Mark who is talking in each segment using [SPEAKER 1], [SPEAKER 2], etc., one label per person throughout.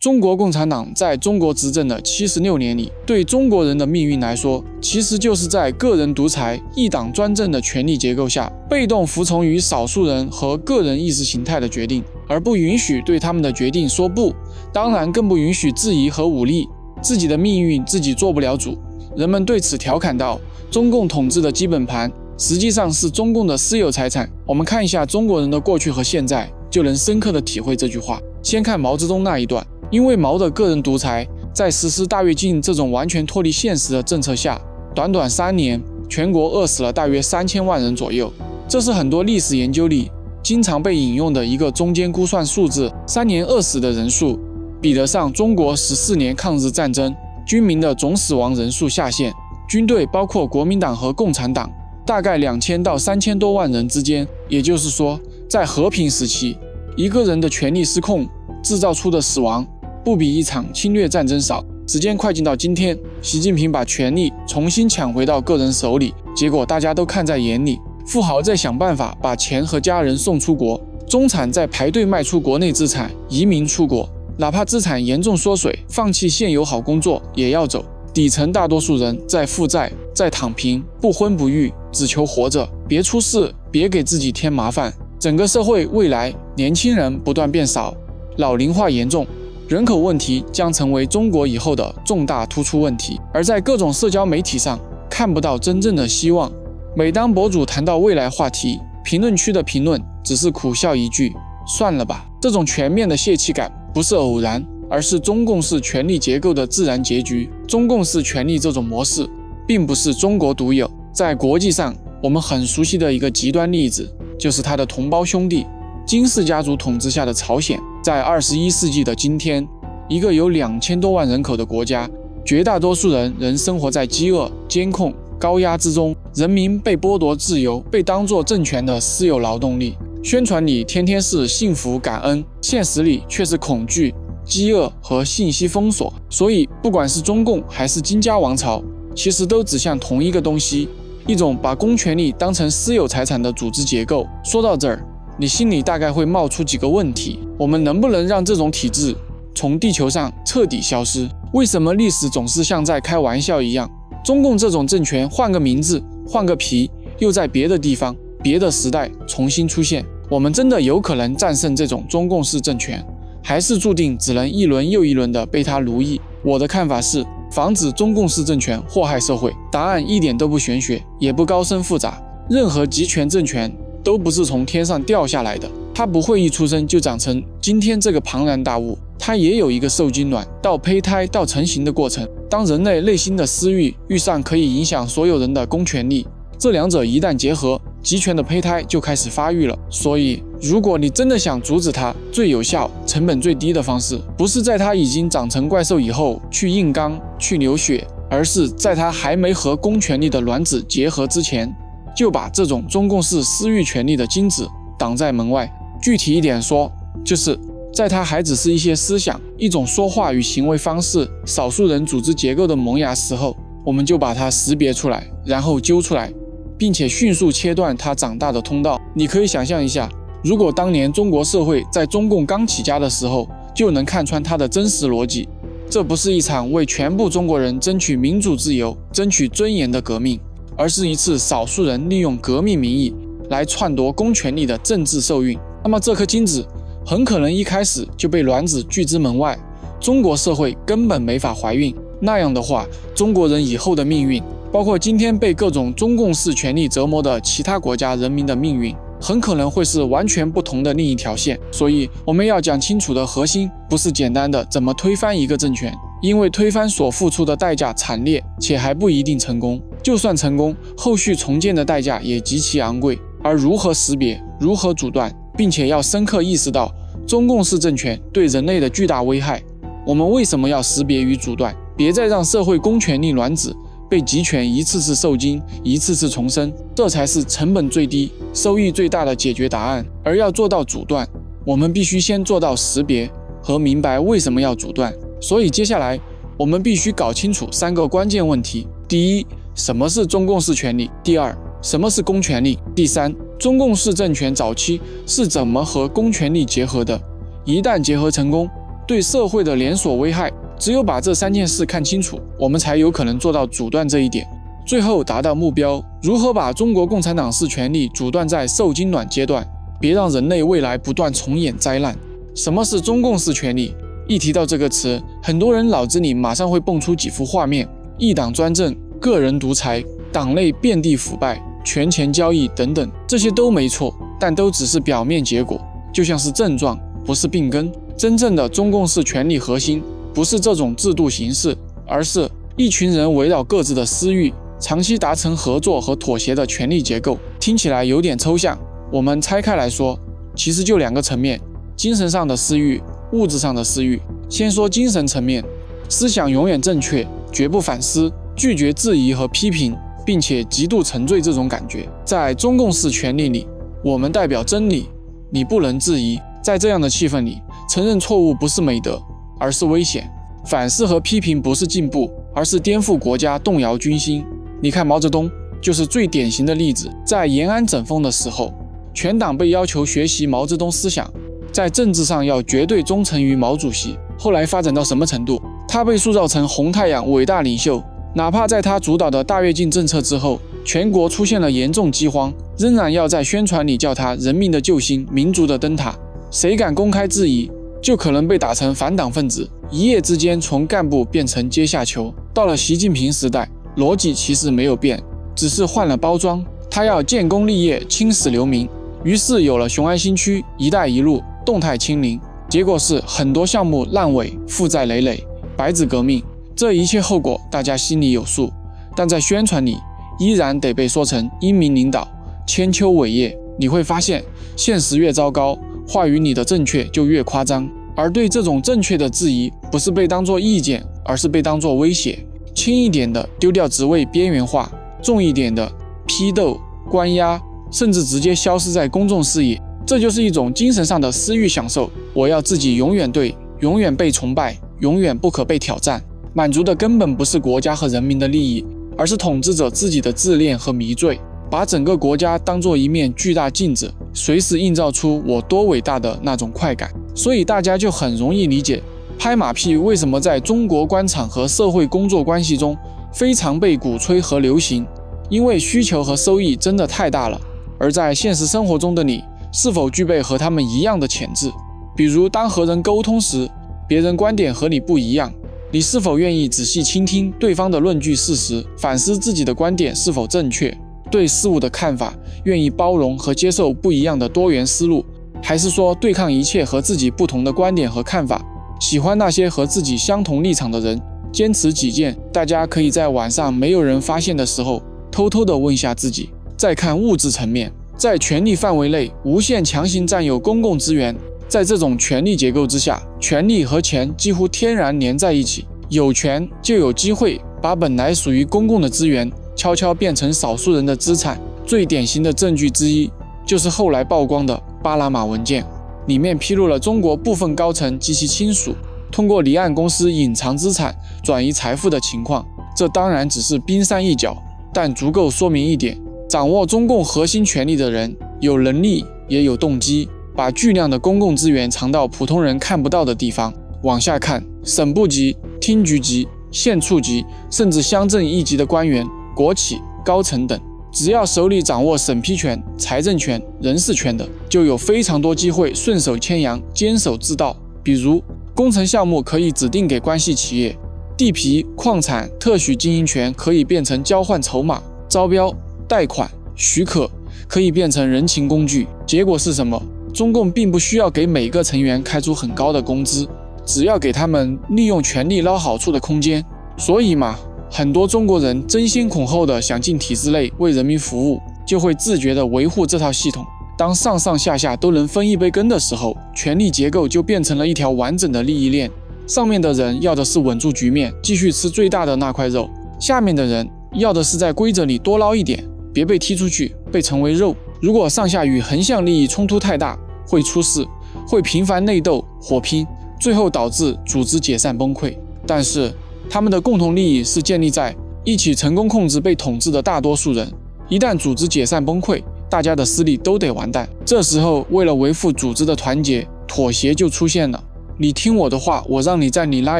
[SPEAKER 1] 中国共产党在中国执政的76年里，对中国人的命运来说，其实就是在个人独裁、一党专政的权力结构下，被动服从于少数人和个人意识形态的决定，而不允许对他们的决定说不，当然更不允许质疑和武力，自己的命运自己做不了主。人们对此调侃道，中共统治的基本盘实际上是中共的私有财产。我们看一下中国人的过去和现在，就能深刻地体会这句话。先看毛泽东那一段，因为毛的个人独裁，在实施大跃进这种完全脱离现实的政策下，短短3年，全国饿死了大约3000万人左右。这是很多历史研究里经常被引用的一个中间估算数字，3年饿死的人数比得上中国14年抗日战争军民的总死亡人数下限。军队包括国民党和共产党，大概2000到3000多万人之间。也就是说，在和平时期，一个人的权力失控制造出的死亡不比一场侵略战争少。时间快进到今天，习近平把权力重新抢回到个人手里，结果大家都看在眼里。富豪在想办法把钱和家人送出国，中产在排队卖出国内资产移民出国，哪怕资产严重缩水，放弃现有好工作也要走。底层大多数人在负债，在躺平，不婚不育，只求活着，别出事，别给自己添麻烦。整个社会未来年轻人不断变少，老龄化严重，人口问题将成为中国以后的重大突出问题。而在各种社交媒体上看不到真正的希望。每当博主谈到未来话题，评论区的评论只是苦笑一句，算了吧。这种全面的泄气感不是偶然，而是中共式权力结构的自然结局。中共式权力这种模式并不是中国独有，在国际上我们很熟悉的一个极端例子就是他的同胞兄弟金氏家族统治下的朝鲜。在21世纪的今天，一个有2000多万人口的国家，绝大多数人仍生活在饥饿、监控、高压之中，人民被剥夺自由，被当作政权的私有劳动力。宣传里天天是幸福感恩，现实里却是恐惧、饥饿和信息封锁。所以不管是中共还是金家王朝，其实都指向同一个东西，一种把公权力当成私有财产的组织结构。说到这儿，你心里大概会冒出几个问题：我们能不能让这种体制从地球上彻底消失？为什么历史总是像在开玩笑一样？中共这种政权换个名字，换个皮，又在别的地方、别的时代重新出现。我们真的有可能战胜这种中共式政权，还是注定只能一轮又一轮的被他奴役？我的看法是，防止中共式政权祸害社会，答案一点都不玄学，也不高深复杂。任何集权政权都不是从天上掉下来的，它不会一出生就长成今天这个庞然大物，它也有一个受精卵到胚胎到成型的过程。当人类内心的私欲遇上可以影响所有人的公权力，这两者一旦结合，集权的胚胎就开始发育了。所以如果你真的想阻止它，最有效、成本最低的方式，不是在它已经长成怪兽以后去硬刚、去流血，而是在它还没和公权力的卵子结合之前，就把这种中共式私域权力的精子挡在门外。具体一点说，就是在它还只是一些思想、一种说话与行为方式、少数人组织结构的萌芽时候，我们就把它识别出来，然后揪出来，并且迅速切断它长大的通道。你可以想象一下，如果当年中国社会在中共刚起家的时候就能看穿它的真实逻辑，这不是一场为全部中国人争取民主自由、争取尊严的革命，而是一次少数人利用革命名义来篡夺公权力的政治受孕。那么这颗精子很可能一开始就被卵子拒之门外，中国社会根本没法怀孕。那样的话，中国人以后的命运，包括今天被各种中共式权力折磨的其他国家人民的命运，很可能会是完全不同的另一条线。所以我们要讲清楚的核心，不是简单的怎么推翻一个政权，因为推翻所付出的代价惨烈，且还不一定成功。就算成功，后续重建的代价也极其昂贵。而如何识别，如何阻断，并且要深刻意识到中共式政权对人类的巨大危害，我们为什么要识别与阻断？别再让社会公权力卵子被集权一次次受精，一次次重生，这才是成本最低、收益最大的解决答案。而要做到阻断，我们必须先做到识别和明白为什么要阻断。所以接下来我们必须搞清楚3个关键问题：第一，什么是中共式权力？第二，什么是公权力？第三，中共式政权早期是怎么和公权力结合的？一旦结合成功，对社会的连锁危害。只有把这3件事看清楚，我们才有可能做到阻断这一点，最后达到目标。如何把中国共产党式权力阻断在受精卵阶段，别让人类未来不断重演灾难？什么是中共式权力？一提到这个词，很多人脑子里马上会蹦出几幅画面：一党专政、个人独裁、党内遍地腐败、权钱交易等等。这些都没错，但都只是表面结果，就像是症状，不是病根。真正的中共式权力核心不是这种制度形式，而是一群人围绕各自的私欲，长期达成合作和妥协的权力结构。听起来有点抽象，我们拆开来说，其实就2个层面：精神上的私欲，物质上的私欲。先说精神层面，思想永远正确，绝不反思，拒绝质疑和批评，并且极度沉醉这种感觉。在中共式权力里，我们代表真理，你不能质疑。在这样的气氛里，承认错误不是美德，而是危险；反思和批评不是进步，而是颠覆国家，动摇军心。你看毛泽东就是最典型的例子。在延安整风的时候，全党被要求学习毛泽东思想，在政治上要绝对忠诚于毛主席。后来发展到什么程度？他被塑造成红太阳伟大领袖，哪怕在他主导的大跃进政策之后，全国出现了严重饥荒，仍然要在宣传里叫他人民的救星，民族的灯塔。谁敢公开质疑，就可能被打成反党分子，一夜之间从干部变成阶下囚。到了习近平时代，逻辑其实没有变，只是换了包装。他要建功立业，青史留名，于是有了雄安新区、一带一路、动态清零。结果是很多项目烂尾，负债累累，白纸革命。这一切后果大家心里有数，但在宣传里依然得被说成英明领导、千秋伟业。你会发现，现实越糟糕，话语里的正确就越夸张。而对这种正确的质疑，不是被当作意见，而是被当作威胁。轻一点的丢掉职位边缘化，重一点的批斗、关押，甚至直接消失在公众视野。这就是一种精神上的私欲享受。我要自己永远对，永远被崇拜，永远不可被挑战。满足的根本不是国家和人民的利益，而是统治者自己的自恋和迷醉，把整个国家当作一面巨大镜子，随时映照出我多伟大的那种快感。所以大家就很容易理解拍马屁为什么在中国官场和社会工作关系中非常被鼓吹和流行，因为需求和收益真的太大了。而在现实生活中的你，是否具备和他们一样的潜质？比如当和人沟通时，别人观点和你不一样，你是否愿意仔细倾听对方的论据事实，反思自己的观点是否正确？对事物的看法，愿意包容和接受不一样的多元思路，还是说对抗一切和自己不同的观点和看法，喜欢那些和自己相同立场的人，坚持己见？大家可以在晚上没有人发现的时候，偷偷地问下自己。再看物质层面，在权力范围内无限强行占有公共资源，在这种权力结构之下，权力和钱几乎天然连在一起，有权就有机会把本来属于公共的资源悄悄变成少数人的资产。最典型的证据之一就是后来曝光的巴拿马文件，里面披露了中国部分高层及其亲属通过离岸公司隐藏资产、转移财富的情况。这当然只是冰山一角，但足够说明一点：掌握中共核心权力的人有能力也有动机，把巨量的公共资源藏到普通人看不到的地方。往下看，省部级、厅局级、县处级，甚至乡镇一级的官员、国企高层等，只要手里掌握审批权、财政权、人事权的，就有非常多机会顺手牵羊、监守自盗。比如工程项目可以指定给关系企业，地皮、矿产特许经营权可以变成交换筹码，招标、贷款、许可可以变成人情工具。结果是什么？中共并不需要给每个成员开出很高的工资，只要给他们利用权力捞好处的空间。所以嘛，很多中国人争先恐后的想进体制内为人民服务，就会自觉地维护这套系统。当上上下下都能分一杯羹的时候，权力结构就变成了一条完整的利益链。上面的人要的是稳住局面，继续吃最大的那块肉；下面的人要的是在规则里多捞一点，别被踢出去，被成为肉。如果上下与横向利益冲突太大，会出事，会频繁内斗、火拼，最后导致组织解散崩溃。但是他们的共同利益是建立在一起成功控制被统治的大多数人。一旦组织解散崩溃，大家的势力都得完蛋。这时候为了维护组织的团结，妥协就出现了。你听我的话，我让你在你那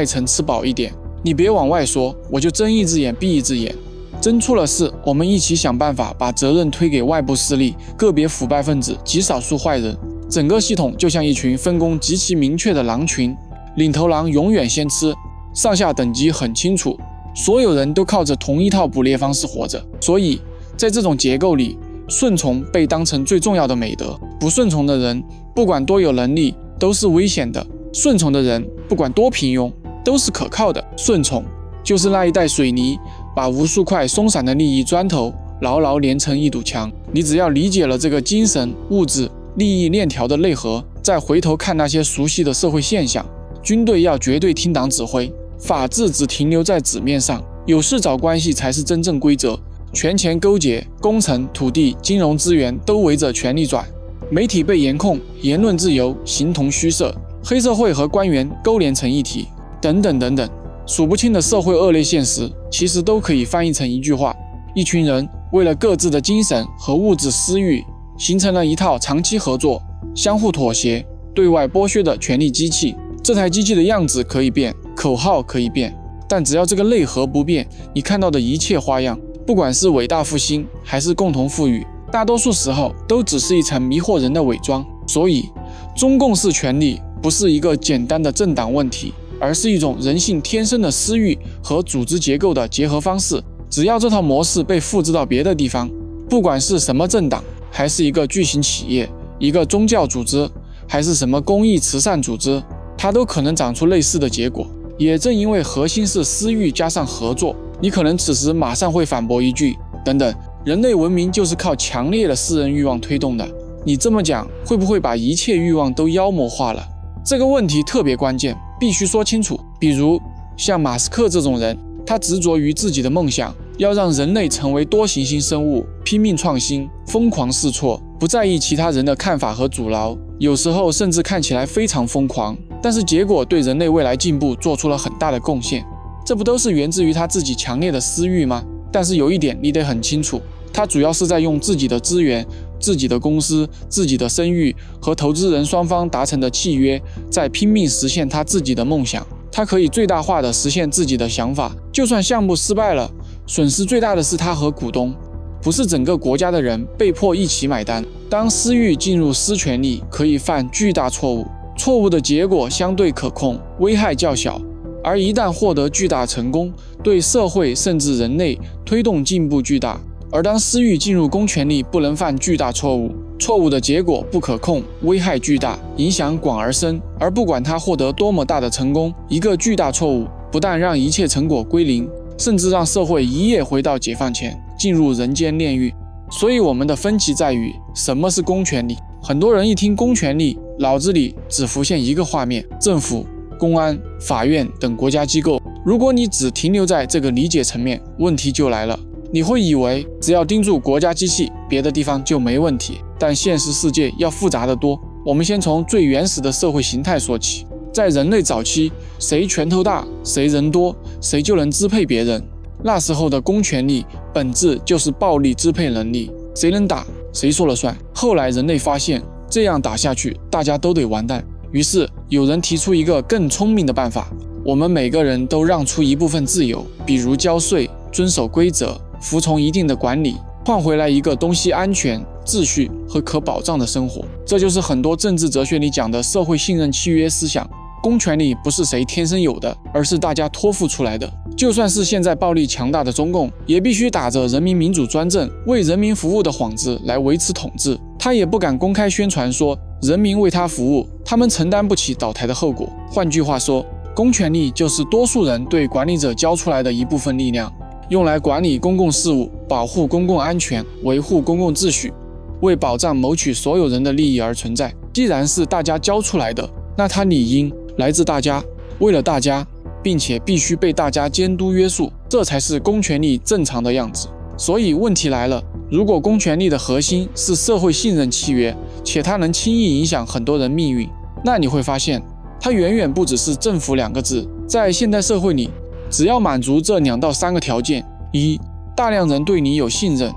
[SPEAKER 1] 一层吃饱一点，你别往外说，我就睁一只眼闭一只眼。真出了事，我们一起想办法把责任推给外部势力、个别腐败分子、极少数坏人。整个系统就像一群分工极其明确的狼群，领头狼永远先吃，上下等级很清楚，所有人都靠着同一套捕猎方式活着。所以在这种结构里，顺从被当成最重要的美德，不顺从的人不管多有能力都是危险的，顺从的人不管多平庸都是可靠的。顺从就是那一袋水泥把无数块松散的利益砖头牢牢连成一堵墙。你只要理解了这个精神、物质、利益链条的内核，再回头看那些熟悉的社会现象，军队要绝对听党指挥，法治只停留在纸面上，有事找关系才是真正规则，权钱勾结，工程、土地、金融资源都围着权力转，媒体被严控，言论自由形同虚设，黑社会和官员勾连成一体，等等等等，数不清的社会恶劣现实，其实都可以翻译成一句话：一群人为了各自的精神和物质私欲，形成了一套长期合作、相互妥协、对外剥削的权力机器。这台机器的样子可以变，口号可以变，但只要这个内核不变，你看到的一切花样，不管是伟大复兴还是共同富裕，大多数时候都只是一层迷惑人的伪装。所以中共式权力不是一个简单的政党问题，而是一种人性天生的私欲和组织结构的结合方式。只要这套模式被复制到别的地方，不管是什么政党，还是一个巨型企业、一个宗教组织，还是什么公益慈善组织，它都可能长出类似的结果。也正因为核心是私欲加上合作，你可能此时马上会反驳一句：等等，人类文明就是靠强烈的私人欲望推动的。你这么讲，会不会把一切欲望都妖魔化了？这个问题特别关键，必须说清楚。比如像马斯克这种人，他执着于自己的梦想，要让人类成为多行星生物，拼命创新，疯狂试错，不在意其他人的看法和阻挠，有时候甚至看起来非常疯狂，但是结果对人类未来进步做出了很大的贡献。这不都是源自于他自己强烈的私欲吗？但是有一点你得很清楚，他主要是在用自己的资源、自己的公司、自己的声誉和投资人双方达成的契约，在拼命实现他自己的梦想。他可以最大化的实现自己的想法，就算项目失败了，损失最大的是他和股东，不是整个国家的人被迫一起买单。当私欲进入私权力，可以犯巨大错误，错误的结果相对可控，危害较小，而一旦获得巨大成功，对社会甚至人类推动进步巨大。而当私欲进入公权力，不能犯巨大错误，错误的结果不可控，危害巨大，影响广而深。而不管他获得多么大的成功，一个巨大错误不但让一切成果归零，甚至让社会一夜回到解放前，进入人间炼狱。所以我们的分歧在于，什么是公权力？很多人一听公权力，脑子里只浮现一个画面：政府、公安、法院等国家机构。如果你只停留在这个理解层面，问题就来了。你会以为只要盯住国家机器，别的地方就没问题，但现实世界要复杂得多。我们先从最原始的社会形态说起。在人类早期，谁拳头大，谁人多，谁就能支配别人。那时候的公权力本质就是暴力支配能力，谁能打，谁说了算。后来人类发现，这样打下去，大家都得完蛋。于是有人提出一个更聪明的办法，我们每个人都让出一部分自由，比如交税、遵守规则、服从一定的管理，换回来一个东西安全、秩序和可保障的生活。这就是很多政治哲学里讲的社会信任契约思想。公权力不是谁天生有的，而是大家托付出来的。就算是现在暴力强大的中共，也必须打着人民民主专政、为人民服务的幌子来维持统治。他也不敢公开宣传说人民为他服务，他们承担不起倒台的后果。换句话说，公权力就是多数人对管理者交出来的一部分力量，用来管理公共事务，保护公共安全，维护公共秩序，为保障谋取所有人的利益而存在。既然是大家交出来的，那它理应来自大家，为了大家，并且必须被大家监督约束，这才是公权力正常的样子。所以问题来了，如果公权力的核心是社会信任契约，且它能轻易影响很多人命运，那你会发现它远远不只是政府2个字。在现代社会里，只要满足这2到3个条件：一，大量人对你有信任，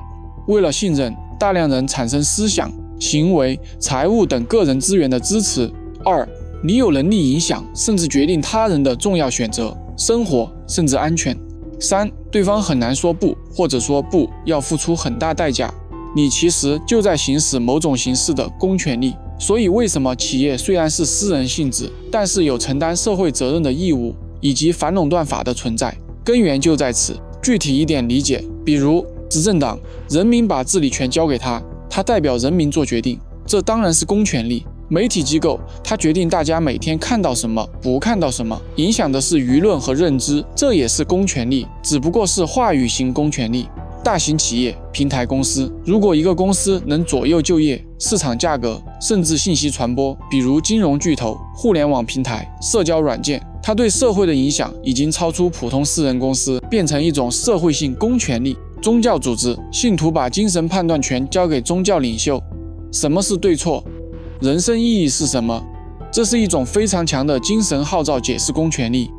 [SPEAKER 1] 为了信任，大量人产生思想、行为、财务等个人资源的支持；二，你有能力影响甚至决定他人的重要选择、生活甚至安全。3. 对方很难说不，或者说不要付出很大代价，你其实就在行使某种形式的公权力。所以为什么企业虽然是私人性质，但是有承担社会责任的义务，以及反垄断法的存在，根源就在此。具体一点理解，比如执政党，人民把治理权交给他，他代表人民做决定，这当然是公权力。媒体机构，它决定大家每天看到什么，不看到什么，影响的是舆论和认知，这也是公权力，只不过是话语型公权力。大型企业、平台公司，如果一个公司能左右就业、市场价格，甚至信息传播，比如金融巨头、互联网平台、社交软件，它对社会的影响已经超出普通私人公司，变成一种社会性公权力。宗教组织，信徒把精神判断权交给宗教领袖。什么是对错？人生意义是什么？这是一种非常强的精神号召解释公权力。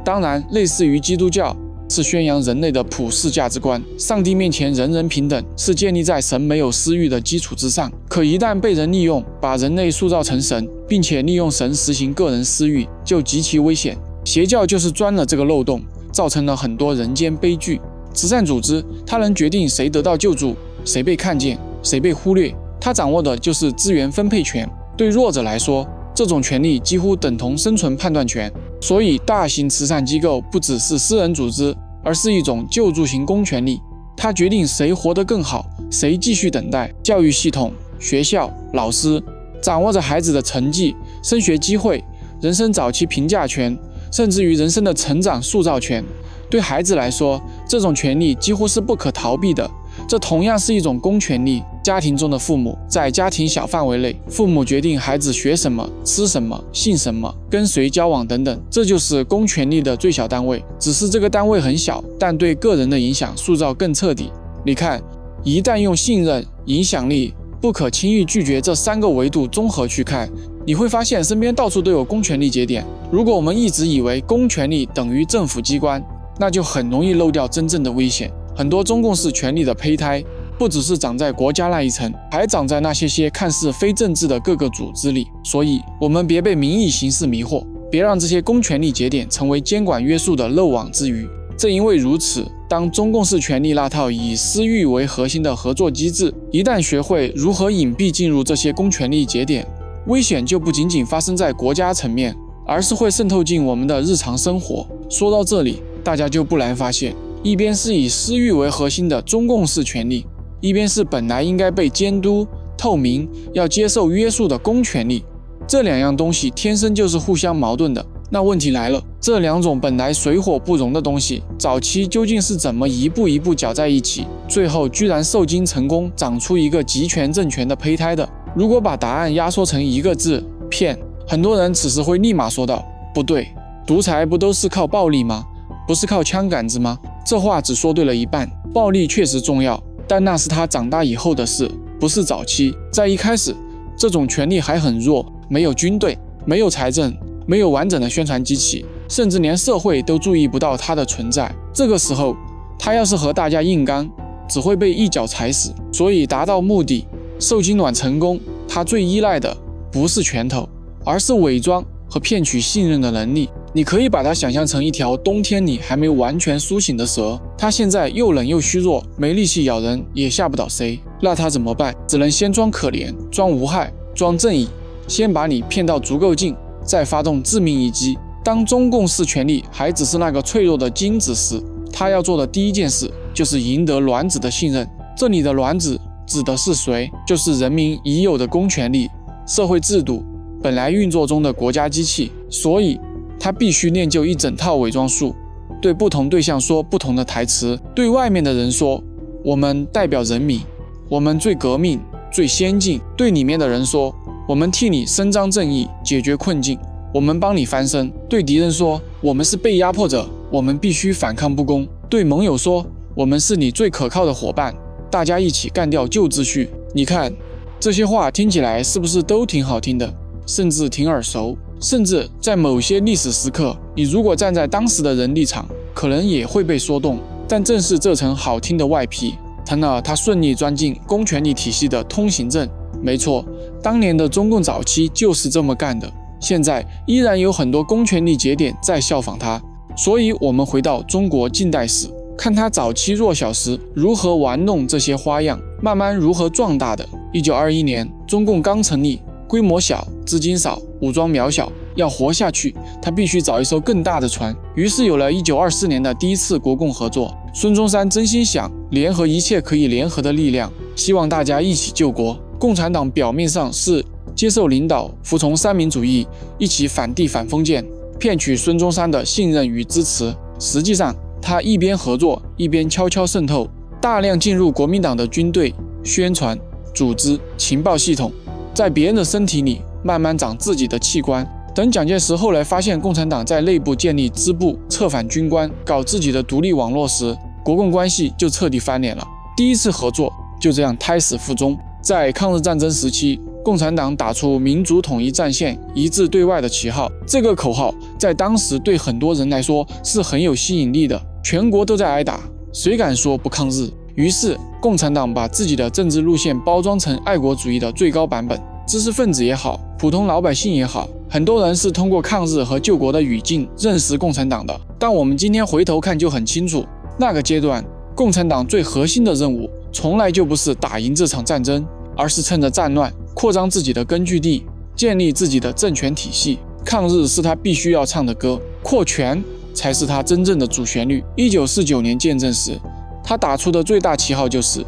[SPEAKER 1] 当然，类似于基督教，是宣扬人类的普世价值观，上帝面前人人平等，是建立在神没有私欲的基础之上。可一旦被人利用，把人类塑造成神，并且利用神实行个人私欲，就极其危险。邪教就是钻了这个漏洞，造成了很多人间悲剧。慈善组织，它能决定谁得到救助，谁被看见，谁被忽略，它掌握的就是资源分配权。对弱者来说，这种权利几乎等同生存判断权。所以大型慈善机构不只是私人组织，而是一种救助型公权力，它决定谁活得更好，谁继续等待。教育系统、学校、老师掌握着孩子的成绩、升学机会、人生早期评价权，甚至于人生的成长塑造权。对孩子来说，这种权利几乎是不可逃避的，这同样是一种公权力。家庭中的父母，在家庭小范围内，父母决定孩子学什么、吃什么、信什么、跟谁交往等等，这就是公权力的最小单位。只是这个单位很小，但对个人的影响塑造更彻底。你看，一旦用信任、影响力、不可轻易拒绝这3个维度综合去看，你会发现身边到处都有公权力节点。如果我们一直以为公权力等于政府机关，那就很容易漏掉真正的危险。很多中共式权力的胚胎，不只是长在国家那一层，还长在那些看似非政治的各个组织里。所以，我们别被名义形式迷惑，别让这些公权力节点成为监管约束的漏网之鱼。正因为如此，当中共式权力那套以私域为核心的合作机制，一旦学会如何隐蔽进入这些公权力节点，危险就不仅仅发生在国家层面，而是会渗透进我们的日常生活。说到这里，大家就不难发现，一边是以私域为核心的中共式权力，一边是本来应该被监督、透明、要接受约束的公权力，这2样东西天生就是互相矛盾的。那问题来了，这2种本来水火不容的东西，早期究竟是怎么一步一步搅在一起，最后居然受精成功，长出一个集权政权的胚胎的？如果把答案压缩成一个字，骗，很多人此时会立马说道：不对，独裁不都是靠暴力吗？不是靠枪杆子吗？这话只说对了一半。暴力确实重要，但那是他长大以后的事，不是早期。在一开始，这种权力还很弱，没有军队，没有财政，没有完整的宣传机器，甚至连社会都注意不到它的存在。这个时候，他要是和大家硬刚，只会被一脚踩死。所以达到目的，受精卵成功，他最依赖的不是拳头，而是伪装和骗取信任的能力。你可以把它想象成一条冬天里还没完全苏醒的蛇，它现在又冷又虚弱，没力气咬人，也吓不倒谁。那它怎么办？只能先装可怜，装无害，装正义，先把你骗到足够近，再发动致命一击。当中共式权力还只是那个脆弱的精子时，他要做的第一件事就是赢得卵子的信任。这里的卵子指的是谁？就是人民已有的公权力、社会制度、本来运作中的国家机器。所以他必须练就一整套伪装术，对不同对象说不同的台词。对外面的人说，我们代表人民，我们最革命、最先进；对里面的人说，我们替你伸张正义，解决困境，我们帮你翻身；对敌人说，我们是被压迫者，我们必须反抗不公；对盟友说，我们是你最可靠的伙伴，大家一起干掉旧秩序。你看，这些话听起来是不是都挺好听的，甚至挺耳熟？甚至在某些历史时刻，你如果站在当时的人立场，可能也会被说动。但正是这层好听的外皮，成了他顺利钻进公权力体系的通行证。没错，当年的中共早期就是这么干的。现在依然有很多公权力节点在效仿他。所以我们回到中国近代史，看他早期弱小时如何玩弄这些花样，慢慢如何壮大的。1921年，中共刚成立，规模小，资金少，武装渺小，要活下去，他必须找一艘更大的船。于是有了1924年的第一次国共合作。孙中山真心想联合一切可以联合的力量，希望大家一起救国。共产党表面上是接受领导，服从三民主义，一起反帝反封建，骗取孙中山的信任与支持。实际上，他一边合作，一边悄悄渗透，大量进入国民党的军队、宣传、组织、情报系统，在别人的身体里慢慢长自己的器官。等蒋介石后来发现共产党在内部建立支部、策反军官、搞自己的独立网络时，国共关系就彻底翻脸了。第一次合作就这样胎死腹中。在抗日战争时期，共产党打出民族统一战线、一致对外的旗号，这个口号在当时对很多人来说是很有吸引力的。全国都在挨打，谁敢说不抗日？于是共产党把自己的政治路线包装成爱国主义的最高版本。知识分子也好，普通老百姓也好，很多人是通过抗日和救国的语境认识共产党的。但我们今天回头看就很清楚，那个阶段共产党最核心的任务从来就不是打赢这场战争，而是趁着战乱扩张自己的根据地，建立自己的政权体系。抗日是他必须要唱的歌，扩权才是他真正的主旋律。1949年建政时，他打出的最大旗号就是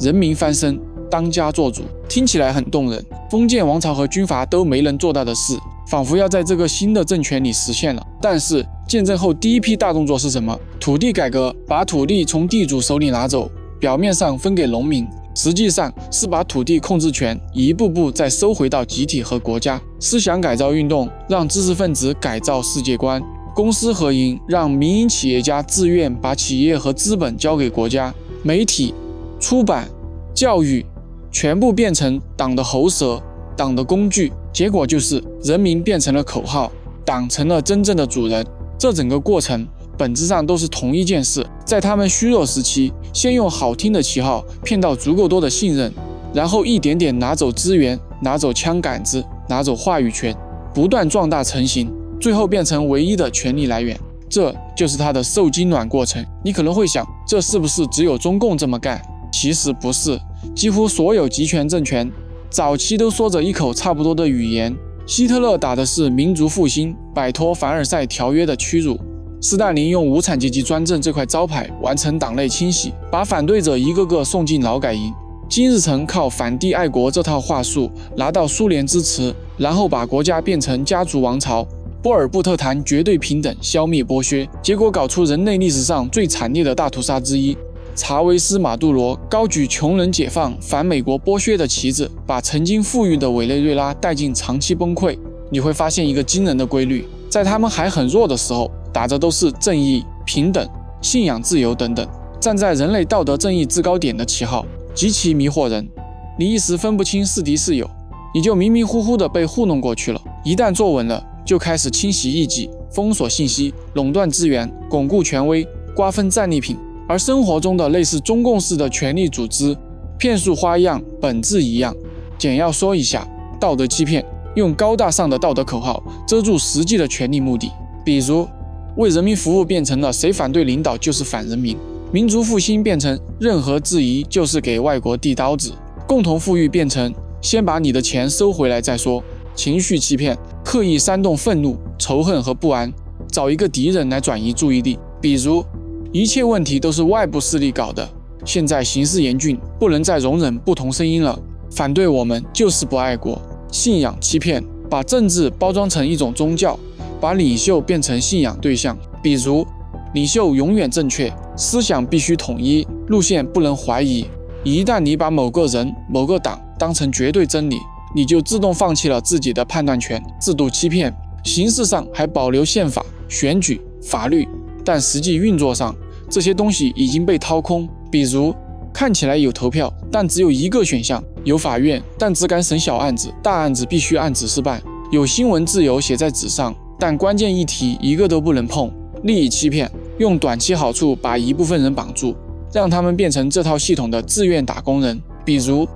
[SPEAKER 1] 人民翻身，当家作主，听起来很动人。封建王朝和军阀都没能做到的事，仿佛要在这个新的政权里实现了。但是建政后第一批大动作是什么？土地改革，把土地从地主手里拿走，表面上分给农民，实际上是把土地控制权一步步再收回到集体和国家。思想改造运动让知识分子改造世界观，公私合营让民营企业家自愿把企业和资本交给国家，媒体、出版、教育全部变成党的喉舌、党的工具，结果就是人民变成了口号，党成了真正的主人。这整个过程本质上都是同一件事，在他们虚弱时期，先用好听的旗号骗到足够多的信任，然后一点点拿走资源，拿走枪杆子，拿走话语权，不断壮大成型，最后变成唯一的权力来源。这就是他的受精卵过程。你可能会想，这是不是只有中共这么干？其实不是，几乎所有集权政权早期都说着一口差不多的语言。希特勒打的是民族复兴，摆脱凡尔赛条约的屈辱；斯大林用无产阶级专政这块招牌完成党内清洗，把反对者一个个送进劳改营。金日成靠反帝爱国这套话术拿到苏联支持，然后把国家变成家族王朝。波尔布特谈绝对平等，消灭剥削，结果搞出人类历史上最惨烈的大屠杀之一。查韦斯·马杜罗高举穷人解放、反美国剥削的旗帜，把曾经富裕的委内瑞拉带进长期崩溃。你会发现一个惊人的规律，在他们还很弱的时候，打着都是正义、平等、信仰自由等等，站在人类道德正义制高点的旗号，极其迷惑人。你一时分不清是敌是友，你就迷迷糊糊的被糊弄过去了。一旦坐稳了，就开始清洗异己，封锁信息，垄断资源，巩固权威，瓜分战利品。而生活中的类似中共式的权力组织，骗术花样本质一样。简要说一下，道德欺骗，用高大上的道德口号遮住实际的权力目的。比如，为人民服务变成了谁反对领导就是反人民；民族复兴变成任何质疑就是给外国递刀子；共同富裕变成先把你的钱收回来再说；情绪欺骗，刻意煽动愤怒、仇恨和不安，找一个敌人来转移注意力。比如，一切问题都是外部势力搞的，现在形势严峻，不能再容忍不同声音了，反对我们就是不爱国。信仰欺骗，把政治包装成一种宗教，把领袖变成信仰对象。比如，领袖永远正确，思想必须统一，路线不能怀疑。一旦你把某个人、某个党当成绝对真理，你就自动放弃了自己的判断权。制度欺骗，形式上还保留宪法、选举、法律，但实际运作上，这些东西已经被掏空。比如，看起来有投票，但只有一个选项；有法院，但只敢审小案子，大案子必须按指示办；有新闻自由写在纸上，但关键议题一个都不能碰。利益欺骗，用短期好处把一部分人绑住，让他们变成这套系统的自愿打工人。比如，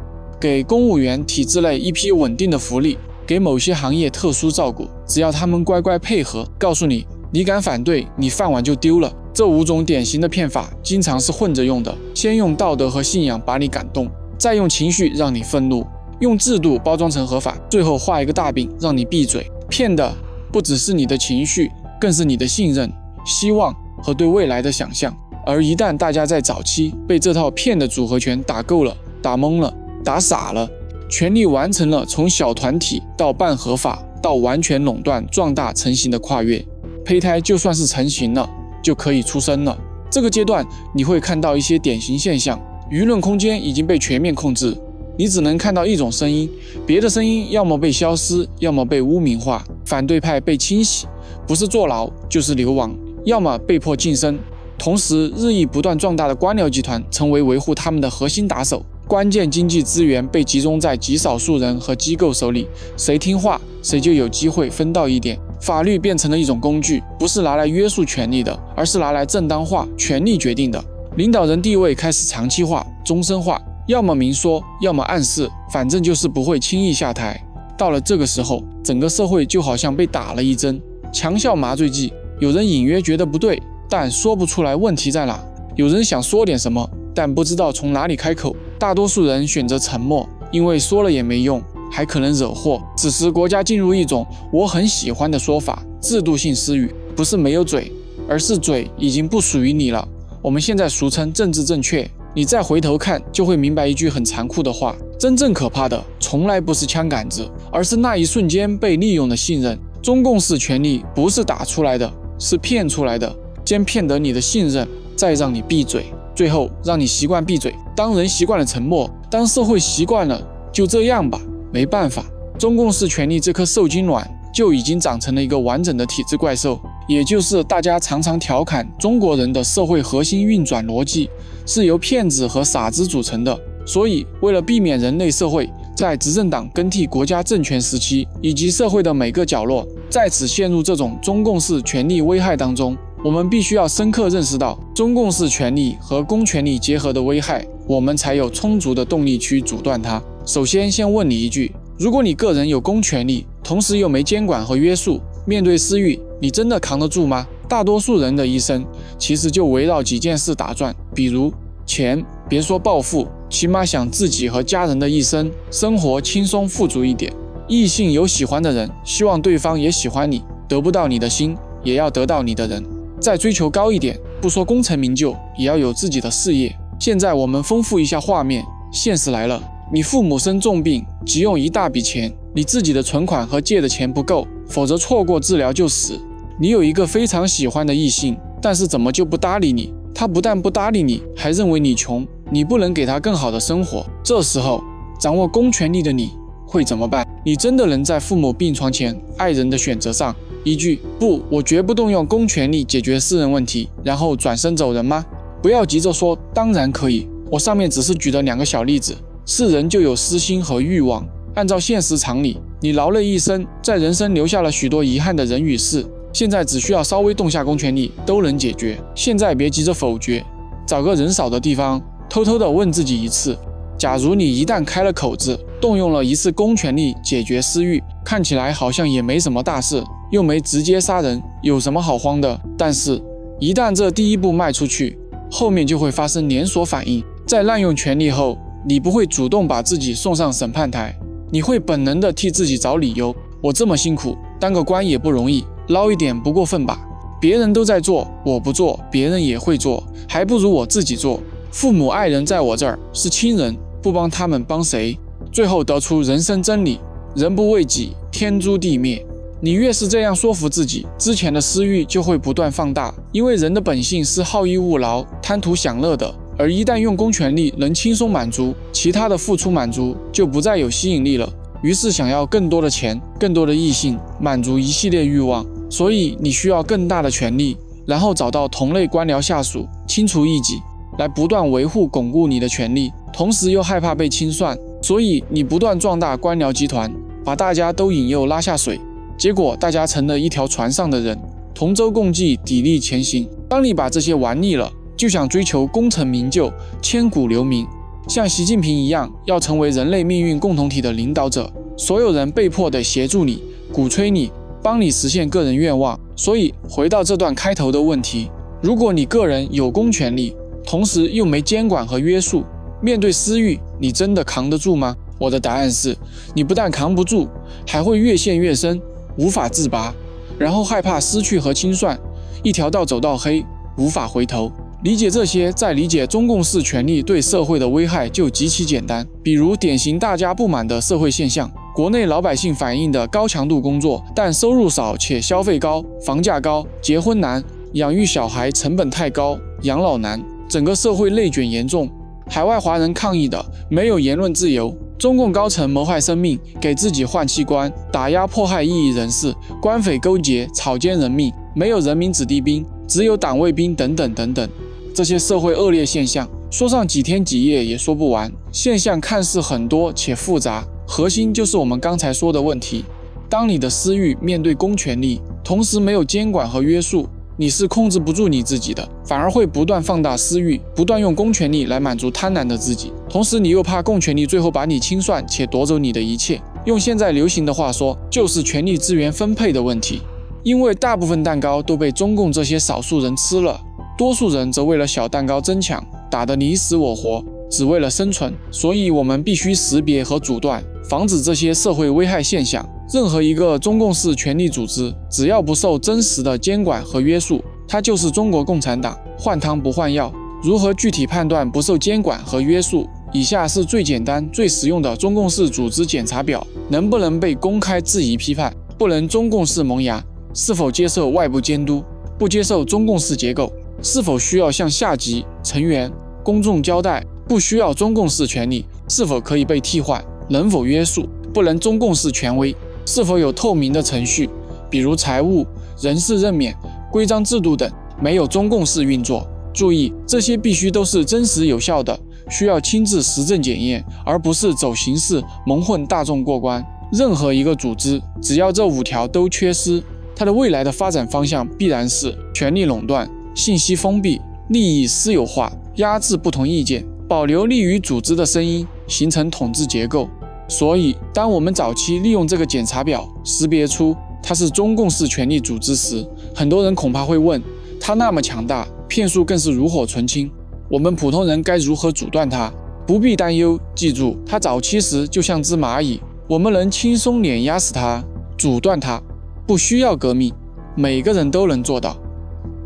[SPEAKER 1] 给公务员体制内一批稳定的福利，给某些行业特殊照顾，只要他们乖乖配合，告诉你，你敢反对，你饭碗就丢了。这5种典型的骗法经常是混着用的，先用道德和信仰把你感动，再用情绪让你愤怒，用制度包装成合法，最后画一个大饼让你闭嘴。骗的不只是你的情绪，更是你的信任、希望和对未来的想象。而一旦大家在早期被这套骗的组合拳打够了、打懵了、打傻了，权力完成了从小团体到半合法到完全垄断壮大成型的跨越，胚胎就算是成型了，就可以出生了。这个阶段你会看到一些典型现象，舆论空间已经被全面控制，你只能看到一种声音，别的声音要么被消失，要么被污名化，反对派被清洗，不是坐牢就是流亡，要么被迫晋升。同时，日益不断壮大的官僚集团成为维护他们的核心打手，关键经济资源被集中在极少数人和机构手里，谁听话谁就有机会分到一点。法律变成了一种工具，不是拿来约束权力的，而是拿来正当化权力决定的。领导人地位开始长期化、终身化，要么明说，要么暗示，反正就是不会轻易下台。到了这个时候，整个社会就好像被打了一针强效麻醉剂，有人隐约觉得不对，但说不出来问题在哪；有人想说点什么，但不知道从哪里开口。大多数人选择沉默，因为说了也没用，还可能惹祸。此时国家进入一种我很喜欢的说法，制度性失语，不是没有嘴，而是嘴已经不属于你了。我们现在俗称政治正确。你再回头看，就会明白一句很残酷的话，真正可怕的从来不是枪杆子，而是那一瞬间被利用的信任。中共式权力不是打出来的，是骗出来的，先骗得你的信任，再让你闭嘴，最后让你习惯闭嘴。当人习惯了沉默，当社会习惯了就这样吧，没办法，中共式权力这颗受精卵就已经长成了一个完整的体制怪兽，也就是大家常常调侃中国人的社会核心运转逻辑是由骗子和傻子组成的。所以为了避免人类社会在执政党更替国家政权时期以及社会的每个角落在此陷入这种中共式权力危害当中，我们必须要深刻认识到中共式权力和公权力结合的危害，我们才有充足的动力去阻断它。首先问你一句，如果你个人有公权力，同时又没监管和约束，面对私欲，你真的扛得住吗？大多数人的一生其实就围绕几件事打转，比如钱，别说暴富，起码想自己和家人的一生生活轻松富足一点；异性有喜欢的人，希望对方也喜欢你，得不到你的心，也要得到你的人。再追求高一点，不说功成名就，也要有自己的事业。现在我们丰富一下画面，现实来了，你父母生重病，急用一大笔钱，你自己的存款和借的钱不够，否则错过治疗就死。你有一个非常喜欢的异性，但是怎么就不搭理你？他不但不搭理你，还认为你穷，你不能给他更好的生活。这时候掌握公权力的你会怎么办？你真的能在父母病床前爱人的选择上一句不，我绝不动用公权力解决私人问题，然后转身走人吗？不要急着说当然可以，我上面只是举了2个小例子。是人就有私心和欲望，按照现实常理，你劳累一生，在人生留下了许多遗憾的人与事，现在只需要稍微动下公权力都能解决。现在别急着否决，找个人少的地方偷偷地问自己一次，假如你一旦开了口子，动用了一次公权力解决私欲，看起来好像也没什么大事，又没直接杀人，有什么好慌的？但是一旦这第一步迈出去，后面就会发生连锁反应。在滥用权力后，你不会主动把自己送上审判台，你会本能地替自己找理由。我这么辛苦，当个官也不容易，捞一点不过分吧？别人都在做，我不做，别人也会做，还不如我自己做。父母爱人在我这儿是亲人，不帮他们帮谁？最后得出人生真理：人不为己，天诛地灭。你越是这样说服自己，之前的私欲就会不断放大，因为人的本性是好逸恶劳、贪图享乐的。而一旦用公权力能轻松满足，其他的付出满足就不再有吸引力了。于是想要更多的钱、更多的异性，满足一系列欲望。所以你需要更大的权力，然后找到同类官僚下属，清除异己，来不断维护巩固你的权力，同时又害怕被清算。所以你不断壮大官僚集团，把大家都引诱拉下水，结果大家成了一条船上的人，同舟共济，砥砺前行。当你把这些玩腻了，就想追求功成名就、千古留名，像习近平一样，要成为人类命运共同体的领导者，所有人被迫地协助你，鼓吹你，帮你实现个人愿望。所以回到这段开头的问题，如果你个人有公权力，同时又没监管和约束，面对私欲，你真的扛得住吗？我的答案是，你不但扛不住，还会越陷越深，无法自拔，然后害怕失去和清算，一条道走到黑，无法回头。理解这些，再理解中共式权力对社会的危害就极其简单。比如典型大家不满的社会现象，国内老百姓反映的高强度工作，但收入少且消费高，房价高，结婚难，养育小孩成本太高，养老难，整个社会内卷严重。海外华人抗议的没有言论自由，中共高层谋害生命，给自己换器官，打压迫害异议人士，官匪勾结，草菅人命，没有人民子弟兵，只有党卫兵等等等等。这些社会恶劣现象，说上几天几夜也说不完。现象看似很多且复杂，核心就是我们刚才说的问题。当你的私欲面对公权力，同时没有监管和约束，你是控制不住你自己的，反而会不断放大私欲，不断用公权力来满足贪婪的自己。同时你又怕公权力最后把你清算且夺走你的一切。用现在流行的话说，就是权力资源分配的问题。因为大部分蛋糕都被中共这些少数人吃了，多数人则为了小蛋糕争抢，打得你死我活，只为了生存。所以我们必须识别和阻断，防止这些社会危害现象。任何一个中共式权力组织，只要不受真实的监管和约束，它就是中国共产党，换汤不换药。如何具体判断不受监管和约束？以下是最简单、最实用的中共式组织检查表，能不能被公开质疑批判？不能中共式萌芽，是否接受外部监督？不接受中共式结构？是否需要向下级成员、公众交代？不需要中共式权力，是否可以被替换？能否约束？不能中共式权威？是否有透明的程序，比如财务、人事任免、规章制度等，没有中共式运作。注意，这些必须都是真实有效的，需要亲自实证检验，而不是走形式蒙混大众过关。任何一个组织，只要这5条都缺失，它的未来的发展方向必然是权力垄断、信息封闭、利益私有化、压制不同意见、保留利于组织的声音，形成统治结构。所以，当我们早期利用这个检查表识别出它是中共式权力组织时，很多人恐怕会问：它那么强大，骗术更是炉火纯青，我们普通人该如何阻断它？不必担忧，记住，它早期时就像只蚂蚁，我们能轻松碾压死它，阻断它，不需要革命，每个人都能做到。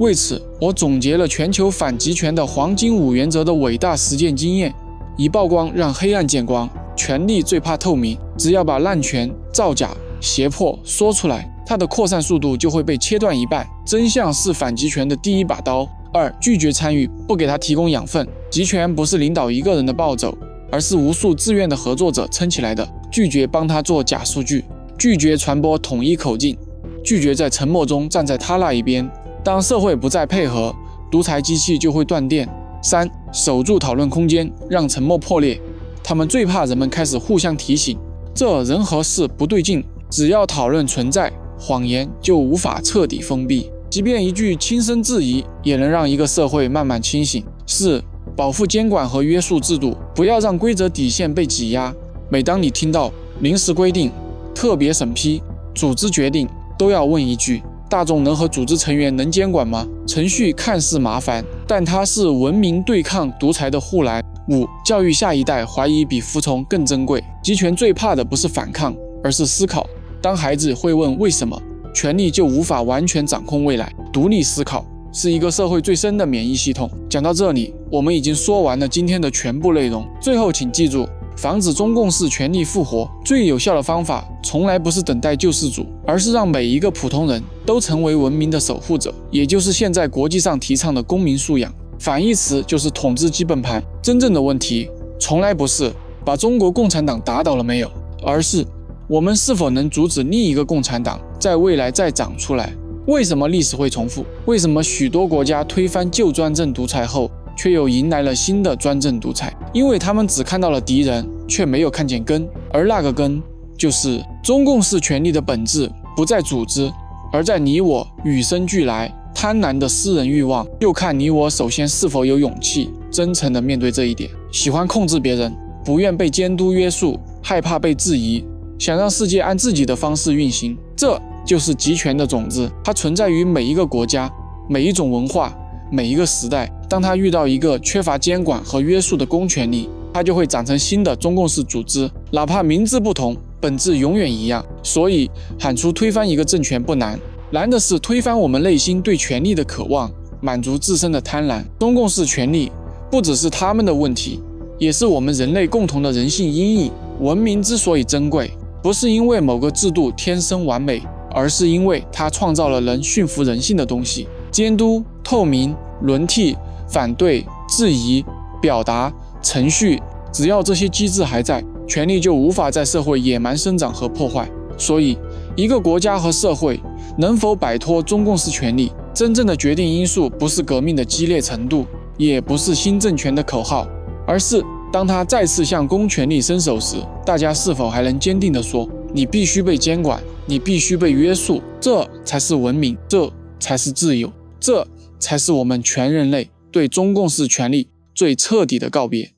[SPEAKER 1] 为此，我总结了全球反极权的黄金5原则的伟大实践经验：以曝光让黑暗见光。权力最怕透明，只要把滥权、造假、胁迫说出来，它的扩散速度就会被切断一半。真相是反极权的第一把刀。2. 拒绝参与，不给他提供养分。极权不是领导一个人的暴走，而是无数自愿的合作者撑起来的。拒绝帮他做假数据，拒绝传播统一口径，拒绝在沉默中站在他那一边。当社会不再配合，独裁机器就会断电。3. 守住讨论空间，让沉默破裂。他们最怕人们开始互相提醒，这人和事不对劲。只要讨论存在，谎言就无法彻底封闭。即便一句轻声质疑，也能让一个社会慢慢清醒。4. 保护监管和约束制度，不要让规则底线被挤压。每当你听到临时规定、特别审批、组织决定，都要问一句：大众能和组织成员能监管吗？程序看似麻烦，但它是文明对抗独裁的护栏。5. 教育下一代怀疑比服从更珍贵。集权最怕的不是反抗，而是思考。当孩子会问为什么，权力就无法完全掌控未来。独立思考是一个社会最深的免疫系统。讲到这里，我们已经说完了今天的全部内容。最后请记住，防止中共式权力复活，最有效的方法从来不是等待救世主，而是让每一个普通人都成为文明的守护者，也就是现在国际上提倡的公民素养。反义词就是统治基本盘。真正的问题从来不是把中国共产党打倒了没有，而是我们是否能阻止另一个共产党在未来再长出来。为什么历史会重复？为什么许多国家推翻旧专政独裁后，却又迎来了新的专政独裁？因为他们只看到了敌人，却没有看见根，而那个根就是中共式权力的本质不在组织，而在你我与生俱来贪婪的私人欲望。就看你我首先是否有勇气真诚地面对这一点。喜欢控制别人，不愿被监督约束，害怕被质疑，想让世界按自己的方式运行。这就是集权的种子，它存在于每一个国家、每一种文化、每一个时代。当它遇到一个缺乏监管和约束的公权力，它就会长成新的中共式组织，哪怕名字不同，本质永远一样。所以喊出推翻一个政权不难，难的是推翻我们内心对权力的渴望，满足自身的贪婪。中共式权力不只是他们的问题，也是我们人类共同的人性阴影。文明之所以珍贵，不是因为某个制度天生完美，而是因为它创造了能驯服人性的东西。监督、透明、轮替、反对、质疑、表达、程序，只要这些机制还在，权力就无法在社会野蛮生长和破坏。所以，一个国家和社会能否摆脱中共式权力，真正的决定因素不是革命的激烈程度，也不是新政权的口号，而是当他再次向公权力伸手时，大家是否还能坚定地说，你必须被监管，你必须被约束。这才是文明，这才是自由，这才是我们全人类对中共式权力最彻底的告别。